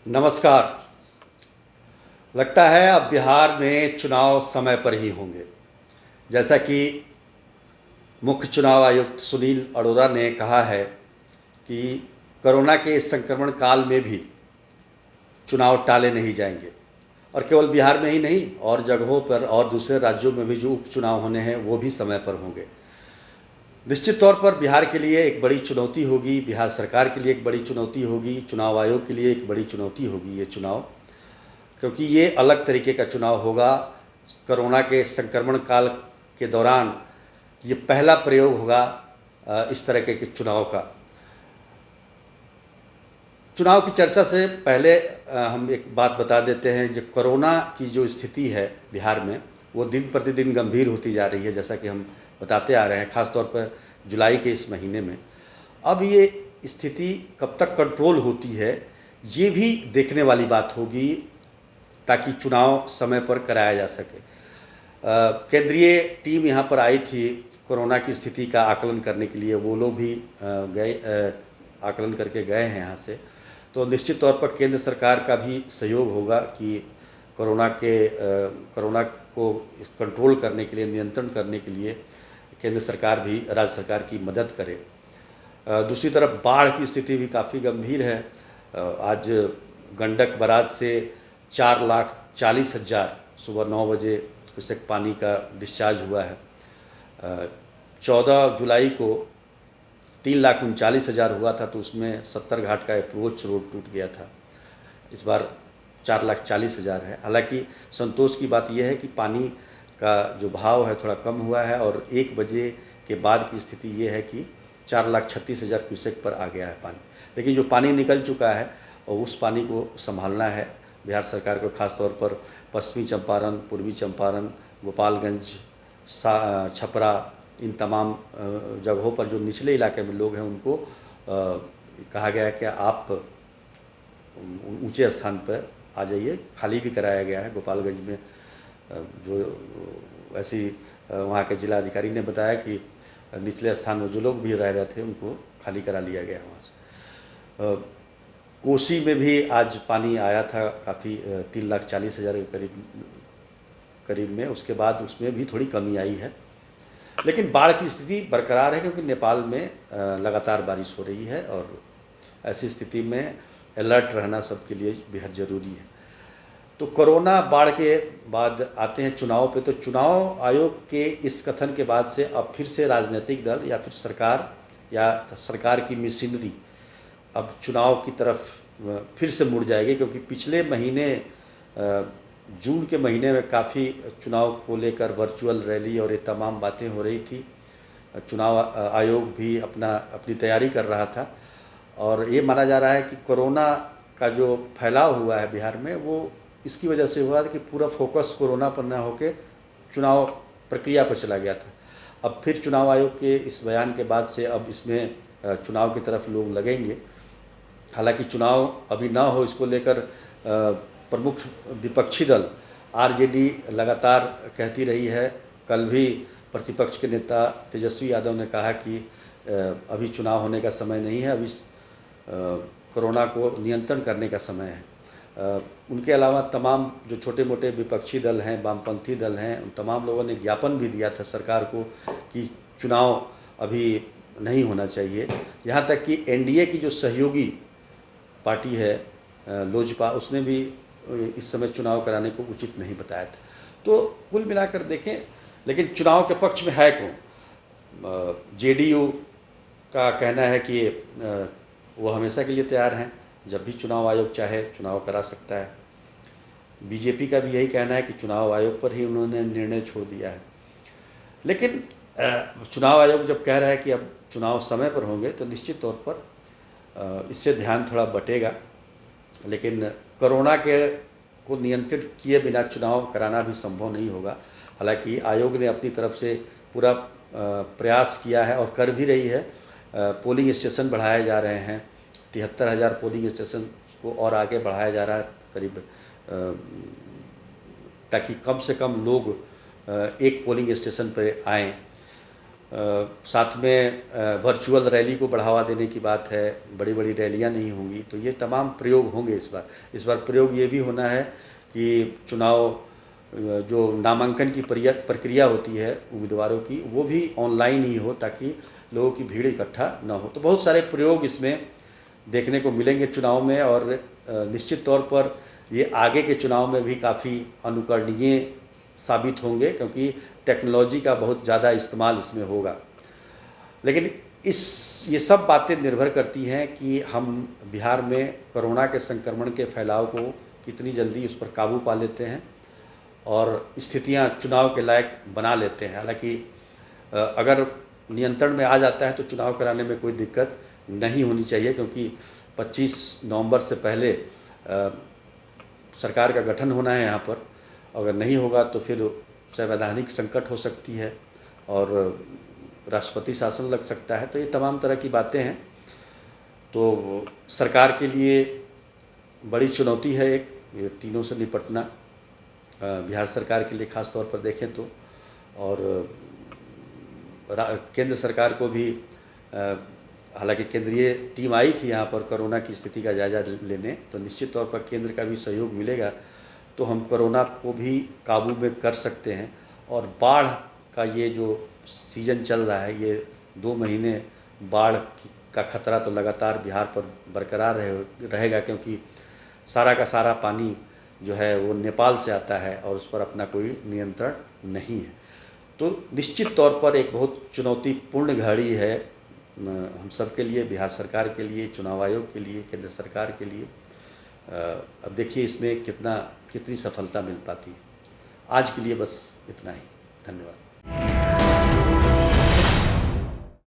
नमस्कार। लगता है अब बिहार में चुनाव समय पर ही होंगे। जैसा कि मुख्य चुनाव आयुक्त सुनील अरोड़ा ने कहा है कि कोरोना के इस संक्रमण काल में भी चुनाव टाले नहीं जाएंगे और केवल बिहार में ही नहीं और जगहों पर और दूसरे राज्यों में भी जो उपचुनाव होने हैं वो भी समय पर होंगे। निश्चित तौर पर बिहार के लिए एक बड़ी चुनौती होगी, बिहार सरकार के लिए एक बड़ी चुनौती होगी, चुनाव आयोग के लिए एक बड़ी चुनौती होगी ये चुनाव, क्योंकि ये अलग तरीके का चुनाव होगा। कोरोना के संक्रमण काल के दौरान ये पहला प्रयोग होगा इस तरह के चुनाव का। चुनाव की चर्चा से पहले हम एक बात बता देते हैं, जो कोरोना की जो स्थिति है बिहार में वो दिन प्रतिदिन गंभीर होती जा रही है, जैसा कि हम बताते आ रहे हैं, ख़ास तौर पर जुलाई के इस महीने में। अब ये स्थिति कब तक कंट्रोल होती है ये भी देखने वाली बात होगी, ताकि चुनाव समय पर कराया जा सके। केंद्रीय टीम यहाँ पर आई थी कोरोना की स्थिति का आकलन करने के लिए, वो लोग भी गए आकलन करके गए हैं यहाँ से। तो निश्चित तौर पर केंद्र सरकार का भी सहयोग होगा कि कोरोना को कंट्रोल करने के लिए, नियंत्रण करने के लिए केंद्र सरकार भी राज्य सरकार की मदद करे। दूसरी तरफ बाढ़ की स्थिति भी काफ़ी गंभीर है। आज गंडक बराज से 4,40,000 सुबह 9 बजे क्यूसेक पानी का डिस्चार्ज हुआ है। 14 जुलाई को 3,39,000 हुआ था, तो उसमें 70 घाट का अप्रोच रोड टूट गया था। इस बार 4,40,000 है। हालांकि संतोष की बात यह है कि पानी का जो भाव है थोड़ा कम हुआ है और 1 बजे के बाद की स्थिति ये है कि 4,36,000 क्यूसेक पर आ गया है पानी। लेकिन जो पानी निकल चुका है और उस पानी को संभालना है बिहार सरकार को, खास तौर पर पश्चिमी चंपारण, पूर्वी चंपारण, गोपालगंज, छपरा, इन तमाम जगहों पर जो निचले इलाके में लोग हैं उनको कहा गया है कि आप ऊंचे स्थान पर आ जाइए। खाली भी कराया गया है गोपालगंज में। जो ऐसी वहाँ के जिलाधिकारी ने बताया कि निचले स्थान में जो लोग भी रह रहे थे उनको खाली करा लिया गया वहाँ से। कोसी में भी आज पानी आया था काफ़ी, 3,40,000 के करीब में। उसके बाद उसमें भी थोड़ी कमी आई है, लेकिन बाढ़ की स्थिति बरकरार है क्योंकि नेपाल में लगातार बारिश हो रही है और ऐसी स्थिति में अलर्ट रहना सबके लिए बेहद ज़रूरी है। तो कोरोना बाढ़ के बाद आते हैं चुनाव पे। तो चुनाव आयोग के इस कथन के बाद से अब फिर से राजनीतिक दल या फिर सरकार या सरकार की मशीनरी अब चुनाव की तरफ फिर से मुड़ जाएगी, क्योंकि पिछले महीने जून के महीने में काफ़ी चुनाव को लेकर वर्चुअल रैली और ये तमाम बातें हो रही थी। चुनाव आयोग भी अपनी तैयारी कर रहा था और ये माना जा रहा है कि कोरोना का जो फैलाव हुआ है बिहार में वो इसकी वजह से हुआ कि पूरा फोकस कोरोना पर न होकर चुनाव प्रक्रिया पर चला गया था। अब फिर चुनाव आयोग के इस बयान के बाद से अब इसमें चुनाव की तरफ लोग लगेंगे। हालांकि चुनाव अभी ना हो इसको लेकर प्रमुख विपक्षी दल आरजेडी लगातार कहती रही है। कल भी प्रतिपक्ष के नेता तेजस्वी यादव ने कहा कि अभी चुनाव होने का समय नहीं है, अभी कोरोना को नियंत्रण करने का समय है। उनके अलावा तमाम जो छोटे मोटे विपक्षी दल हैं, वामपंथी दल हैं, उन तमाम लोगों ने ज्ञापन भी दिया था सरकार को कि चुनाव अभी नहीं होना चाहिए। यहाँ तक कि एनडीए की जो सहयोगी पार्टी है लोजपा, उसने भी इस समय चुनाव कराने को उचित नहीं बताया था। तो कुल मिलाकर देखें, लेकिन चुनाव के पक्ष में है कौन? जेडीयू का कहना है कि वो हमेशा के लिए तैयार हैं, जब भी चुनाव आयोग चाहे चुनाव करा सकता है। बीजेपी का भी यही कहना है कि चुनाव आयोग पर ही उन्होंने निर्णय छोड़ दिया है। लेकिन चुनाव आयोग जब कह रहा है कि अब चुनाव समय पर होंगे तो निश्चित तौर पर इससे ध्यान थोड़ा बटेगा। लेकिन कोरोना को नियंत्रित किए बिना चुनाव कराना भी संभव नहीं होगा। हालांकि आयोग ने अपनी तरफ से पूरा प्रयास किया है और कर भी रही है। पोलिंग स्टेशन बढ़ाए जा रहे हैं, 73,000 पोलिंग स्टेशन को और आगे बढ़ाया जा रहा है करीब, ताकि कम से कम लोग एक पोलिंग स्टेशन पर आएँ। साथ में वर्चुअल रैली को बढ़ावा देने की बात है, बड़ी बड़ी रैलियां नहीं होंगी, तो ये तमाम प्रयोग होंगे इस बार प्रयोग ये भी होना है कि चुनाव जो नामांकन की प्रक्रिया होती है उम्मीदवारों की, वो भी ऑनलाइन ही हो ताकि लोगों की भीड़ इकट्ठा ना हो। तो बहुत सारे प्रयोग इसमें देखने को मिलेंगे चुनाव में, और निश्चित तौर पर ये आगे के चुनाव में भी काफ़ी अनुकरणीय साबित होंगे, क्योंकि टेक्नोलॉजी का बहुत ज़्यादा इस्तेमाल इसमें होगा। लेकिन ये सब बातें निर्भर करती हैं कि हम बिहार में कोरोना के संक्रमण के फैलाव को कितनी जल्दी उस पर काबू पा लेते हैं और स्थितियां चुनाव के लायक बना लेते हैं। हालांकि अगर नियंत्रण में आ जाता है तो चुनाव कराने में कोई दिक्कत नहीं होनी चाहिए, क्योंकि 25 नवंबर से पहले सरकार का गठन होना है यहाँ पर। अगर नहीं होगा तो फिर संवैधानिक संकट हो सकती है और राष्ट्रपति शासन लग सकता है। तो ये तमाम तरह की बातें हैं। तो सरकार के लिए बड़ी चुनौती है एक, ये तीनों से निपटना बिहार सरकार के लिए ख़ास तौर पर देखें तो। और केंद्र सरकार को भी, हालांकि केंद्रीय टीम आई थी यहाँ पर कोरोना की स्थिति का जायजा लेने, तो निश्चित तौर पर केंद्र का भी सहयोग मिलेगा तो हम कोरोना को भी काबू में कर सकते हैं। और बाढ़ का ये जो सीज़न चल रहा है, ये 2 महीने बाढ़ का खतरा तो लगातार बिहार पर बरकरार रहेगा, क्योंकि सारा का सारा पानी जो है वो नेपाल से आता है और उस पर अपना कोई नियंत्रण नहीं है। तो निश्चित तौर पर एक बहुत चुनौतीपूर्ण घड़ी है हम सब के लिए, बिहार सरकार के लिए, चुनाव आयोग के लिए, केंद्र सरकार के लिए। अब देखिए इसमें कितनी सफलता मिल पाती है। आज के लिए बस इतना ही। धन्यवाद।